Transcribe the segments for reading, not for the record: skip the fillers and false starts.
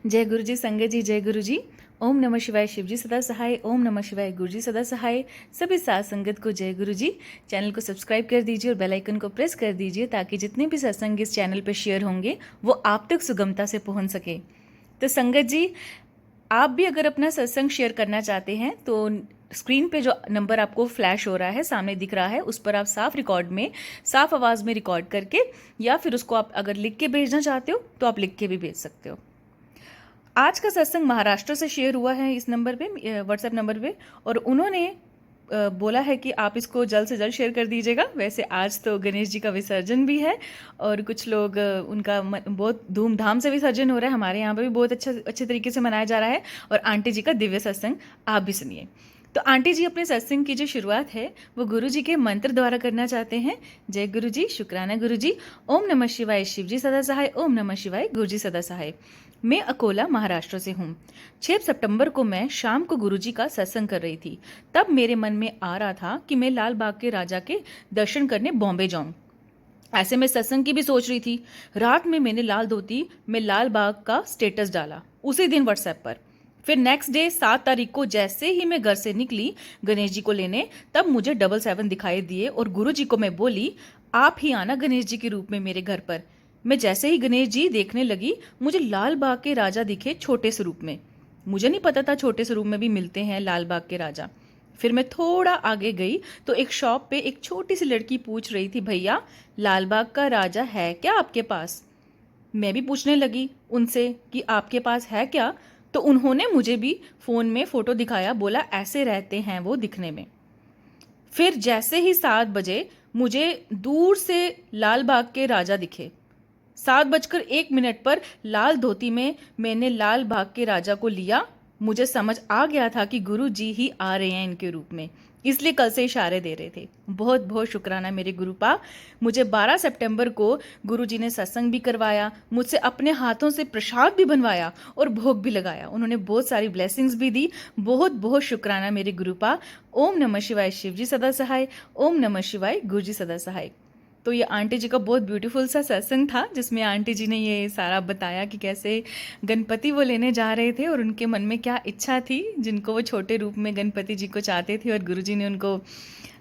जय गुरु जी, संगत जी, जय गुरु जी। ओम नमः शिवाय, शिव जी सदा सहाय। ओम नमः शिवाय, गुरु जी सदा सहाय। सभी साथ संगत को जय गुरु जी। चैनल को सब्सक्राइब कर दीजिए और बेल आइकन को प्रेस कर दीजिए ताकि जितने भी सत्संग इस चैनल पर शेयर होंगे वो आप तक सुगमता से पहुंच सके। तो संगत जी, आप भी अगर अपना सत्संग शेयर करना चाहते हैं तो स्क्रीन पे जो नंबर आपको फ्लैश हो रहा है, सामने दिख रहा है, उस पर आप साफ रिकॉर्ड में, साफ आवाज़ में रिकॉर्ड करके, या फिर उसको आप अगर लिख के भेजना चाहते हो तो आप लिख के भी भेज सकते हो। आज का सत्संग महाराष्ट्र से शेयर हुआ है इस नंबर पे, व्हाट्सएप नंबर पे, और उन्होंने बोला है कि आप इसको जल्द से जल्द शेयर कर दीजिएगा। वैसे आज तो गणेश जी का विसर्जन भी है और कुछ लोग उनका बहुत धूमधाम से विसर्जन हो रहा है। हमारे यहाँ पे भी बहुत अच्छे तरीके से मनाया जा रहा है। और आंटी जी का दिव्य सत्संग आप भी सुनिए। तो आंटी जी अपने सत्संग की जो शुरुआत है वो गुरु जी के मंत्र द्वारा करना चाहते हैं। जय गुरु जी, शुक्राना गुरु जी। ओम नमः शिवाय, शिव जी सदा सहाय। ओम नमः शिवाय, गुरु जी सदा सहाय। मैं अकोला महाराष्ट्र से हूँ। 6 सितंबर को मैं शाम को गुरुजी का सत्संग कर रही थी। तब मेरे मन में आ रहा था कि मैं लाल बाग के राजा के दर्शन करने बॉम्बे जाऊं। ऐसे में सत्संग की भी सोच रही थी। रात में मैंने लाल धोती में लाल बाग का स्टेटस डाला उसी दिन व्हाट्सएप पर। फिर नेक्स्ट डे 7 तारीख को जैसे ही मैं घर से निकली गणेश जी को लेने, तब मुझे 777 दिखाई दिए और गुरु जी को मैं बोली, आप ही आना गणेश जी के रूप में मेरे घर पर। मैं जैसे ही गणेश जी देखने लगी, मुझे लाल बाग के राजा दिखे छोटे स्वरूप में। मुझे नहीं पता था छोटे स्वरूप में भी मिलते हैं लाल बाग के राजा। फिर मैं थोड़ा आगे गई तो एक शॉप पे एक छोटी सी लड़की पूछ रही थी, भैया लाल बाग का राजा है क्या आपके पास? मैं भी पूछने लगी उनसे कि आपके पास है क्या? तो उन्होंने मुझे भी फोन में फोटो दिखाया, बोला ऐसे रहते हैं वो दिखने में। फिर जैसे ही 7 बजे मुझे दूर से लाल बाग के राजा दिखे। 7:01 पर लाल धोती में मैंने लाल बाग के राजा को लिया। मुझे समझ आ गया था कि गुरु जी ही आ रहे हैं इनके रूप में, इसलिए कल से इशारे दे रहे थे। बहुत बहुत शुक्राना मेरे गुरुपा। मुझे 12 सितंबर को गुरु जी ने सत्संग भी करवाया, मुझसे अपने हाथों से प्रसाद भी बनवाया और भोग भी लगाया। उन्होंने बहुत सारी ब्लेसिंग्स भी दी। बहुत बहुत शुक्राना मेरे गुरुपा। ओम नमः शिवाय, शिव जी सदा सहाय। ओम नमः शिवाय, गुरु जी सदा सहाय। तो ये आंटी जी का बहुत ब्यूटीफुल सा सत्संग था जिसमें आंटी जी ने ये सारा बताया कि कैसे गणपति वो लेने जा रहे थे और उनके मन में क्या इच्छा थी, जिनको वो छोटे रूप में गणपति जी को चाहते थे, और गुरु जी ने उनको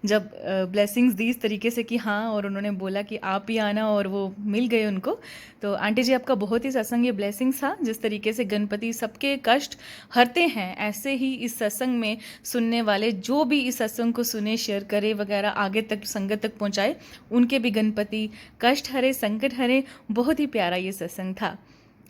जब ब्लेसिंग्स दी इस तरीके से कि हाँ, और उन्होंने बोला कि आप ही आना, और वो मिल गए उनको। तो आंटी जी आपका बहुत ही सत्संग ये ब्लेसिंग्स था। जिस तरीके से गणपति सबके कष्ट हरते हैं, ऐसे ही इस सत्संग में सुनने वाले जो भी इस सत्संग को सुने, शेयर करे वगैरह, आगे तक संगत तक पहुंचाए, उनके भी गणपति कष्ट हरे, संकट हरे। बहुत ही प्यारा ये सत्संग था।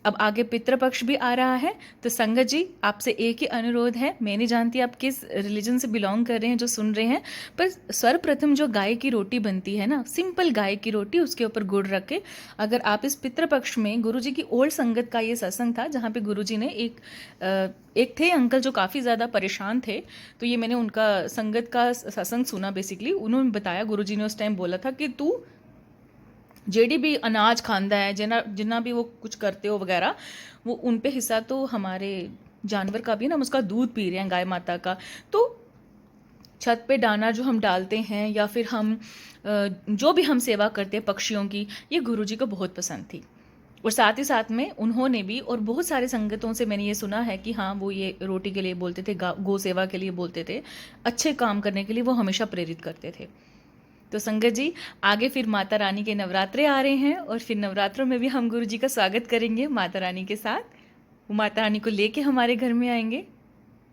अब आगे पितृपक्ष भी आ रहा है। तो संगत जी, आपसे एक ही अनुरोध है, मैं नहीं जानती आप किस रिलीजन से बिलोंग कर रहे हैं जो सुन रहे हैं, पर सर्वप्रथम जो गाय की रोटी बनती है ना, सिंपल गाय की रोटी, उसके ऊपर गुड़ रख के, अगर आप इस पितृपक्ष में, गुरु जी की ओल्ड संगत का ये सत्संग था जहाँ पे गुरु जी ने एक थे अंकल जो काफ़ी ज़्यादा परेशान थे, तो ये मैंने उनका संगत का सत्संग सुना। बेसिकली उन्होंने बताया, गुरु जी ने उस टाइम बोला था कि तू जेडी भी अनाज खांदा है, जितना भी वो कुछ करते हो वगैरह, वो उन पे हिस्सा तो हमारे जानवर का भी ना, हम उसका दूध पी रहे हैं गाय माता का। तो छत पे दाना जो हम डालते हैं, या फिर हम जो भी हम सेवा करते हैं पक्षियों की, ये गुरु जी को बहुत पसंद थी। और साथ ही साथ में उन्होंने भी, और बहुत सारे संगतों से मैंने ये सुना है कि हाँ, वो ये रोटी के लिए बोलते थे, गौ सेवा के लिए बोलते थे, अच्छे काम करने के लिए वो हमेशा प्रेरित करते थे। तो संगत जी, आगे फिर माता रानी के नवरात्रे आ रहे हैं और फिर नवरात्रों में भी हम गुरु जी का स्वागत करेंगे माता रानी के साथ। वो माता रानी को लेके हमारे घर में आएंगे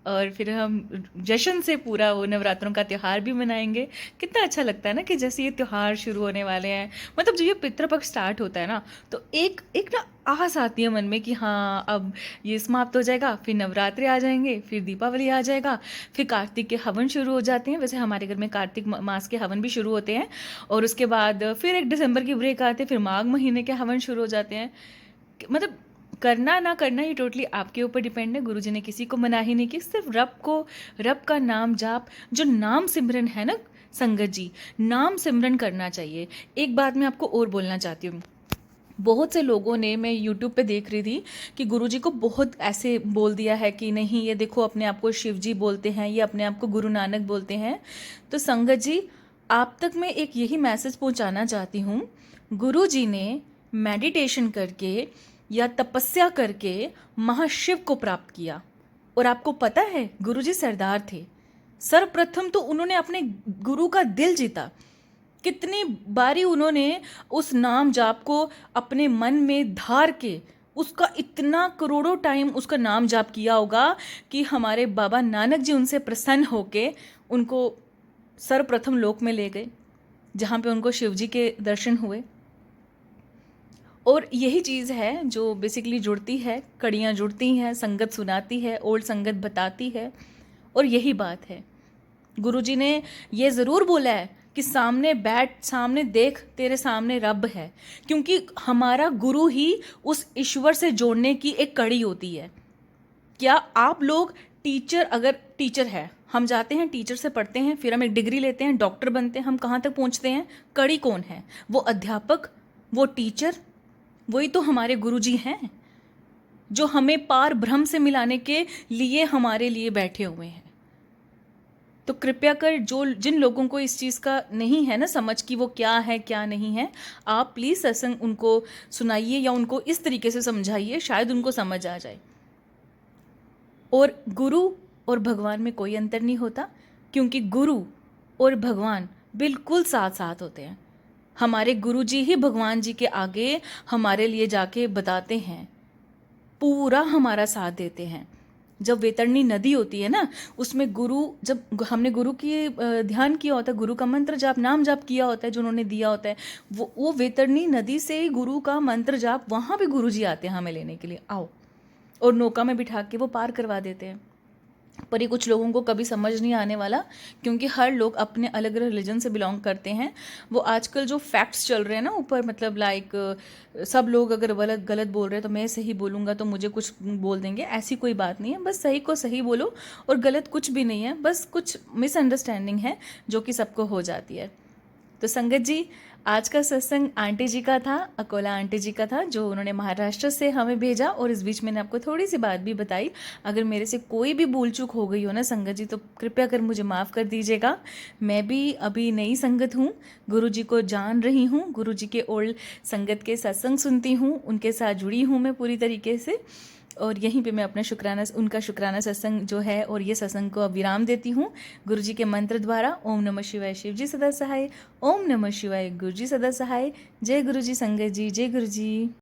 और फिर हम जश्न से पूरा वो नवरात्रों का त्यौहार भी मनाएंगे। कितना अच्छा लगता है ना कि जैसे ये त्यौहार शुरू होने वाले हैं, मतलब जब ये पितृपक्ष स्टार्ट होता है ना, तो एक एक ना आस आती है मन में कि हाँ, अब ये समाप्त हो जाएगा, फिर नवरात्रि आ जाएंगे, फिर दीपावली आ जाएगा, फिर कार्तिक के हवन शुरू हो जाते हैं। वैसे हमारे घर में कार्तिक मास के हवन भी शुरू होते हैं, और उसके बाद फिर 1 दिसंबर की ब्रेक आते हैं, फिर माघ महीने के हवन शुरू हो जाते हैं। मतलब करना ना करना ये टोटली आपके ऊपर डिपेंड है। गुरुजी ने किसी को मना ही नहीं की, सिर्फ रब का नाम जाप, जो नाम सिमरन है ना संगत जी, नाम सिमरन करना चाहिए। एक बात मैं आपको और बोलना चाहती हूँ। बहुत से लोगों ने, मैं यूट्यूब पे देख रही थी कि गुरुजी को बहुत ऐसे बोल दिया है कि नहीं, ये देखो अपने आप को शिव जी बोलते हैं, ये अपने आप को गुरु नानक बोलते हैं। तो संगत जी, आप तक मैं एक यही मैसेज पहुंचाना चाहती हूँ। गुरु जी ने मेडिटेशन करके या तपस्या करके महाशिव को प्राप्त किया। और आपको पता है गुरुजी सरदार थे। सर्वप्रथम तो उन्होंने अपने गुरु का दिल जीता। कितनी बारी उन्होंने उस नाम जाप को अपने मन में धार के उसका इतना करोड़ों टाइम उसका नाम जाप किया होगा कि हमारे बाबा नानक जी उनसे प्रसन्न होके उनको सर्वप्रथम लोक में ले गए, जहाँ पे उनको शिव जी के दर्शन हुए। और यही चीज़ है जो बेसिकली जुड़ती है, कड़ियाँ जुड़ती हैं, संगत सुनाती है, ओल्ड संगत बताती है। और यही बात है, गुरुजी ने ये ज़रूर बोला है कि सामने बैठ, सामने देख, तेरे सामने रब है, क्योंकि हमारा गुरु ही उस ईश्वर से जोड़ने की एक कड़ी होती है। क्या आप लोग टीचर, अगर टीचर है, हम जाते हैं टीचर से पढ़ते हैं, फिर हम एक डिग्री लेते हैं, डॉक्टर बनते हैं, हम कहाँ तक पहुँचते हैं? कड़ी कौन है? वो अध्यापक, वो टीचर, वही तो हमारे गुरुजी हैं, जो हमें पार ब्रह्म से मिलाने के लिए हमारे लिए बैठे हुए हैं। तो कृपया कर जो जिन लोगों को इस चीज़ का नहीं है ना समझ कि वो क्या है क्या नहीं है, आप प्लीज़ सत्संग उनको सुनाइए या उनको इस तरीके से समझाइए, शायद उनको समझ आ जाए। और गुरु और भगवान में कोई अंतर नहीं होता, क्योंकि गुरु और भगवान बिल्कुल साथ साथ होते हैं। हमारे गुरु जी ही भगवान जी के आगे हमारे लिए जाके बताते हैं, पूरा हमारा साथ देते हैं। जब वैतरणी नदी होती है ना, उसमें गुरु, जब हमने गुरु की ध्यान किया होता है, गुरु का मंत्र जाप, नाम जाप किया होता है जो उन्होंने दिया होता है, वो वैतरणी नदी से ही गुरु का मंत्र जाप, वहाँ भी गुरु जी आते हैं हमें लेने के लिए, आओ, और नौका में बिठा के वो पार करवा देते हैं। पर ये कुछ लोगों को कभी समझ नहीं आने वाला, क्योंकि हर लोग अपने अलग अलग रिलीजन से बिलोंग करते हैं। वो आजकल जो फैक्ट्स चल रहे हैं ना ऊपर, मतलब लाइक सब लोग अगर गलत गलत बोल रहे हैं तो मैं सही बोलूँगा तो मुझे कुछ बोल देंगे, ऐसी कोई बात नहीं है। बस सही को सही बोलो और गलत कुछ भी नहीं है, बस कुछ मिसअंडरस्टैंडिंग है जो कि सबको हो जाती है। तो संगत जी, आज का सत्संग आंटी जी का था, अकोला आंटी जी का था, जो उन्होंने महाराष्ट्र से हमें भेजा। और इस बीच मैंने आपको थोड़ी सी बात भी बताई। अगर मेरे से कोई भी भूल चूक हो गई हो ना संगत जी, तो कृपया कर मुझे माफ़ कर दीजिएगा। मैं भी अभी नई संगत हूँ, गुरु जी को जान रही हूँ, गुरु जी के ओल्ड संगत के सत्संग सुनती हूँ, उनके साथ जुड़ी हूँ मैं पूरी तरीके से। और यहीं पे मैं अपना शुक्राना, उनका शुक्राना सत्संग जो है और ये सत्संग को अब विराम देती हूँ गुरु जी के मंत्र द्वारा। ओम नमः शिवाय, शिव जी सदा सहाय। ओम नमः शिवाय, गुरु जी सदा सहाय। जय गुरु जी संगत जी, जय गुरु जी।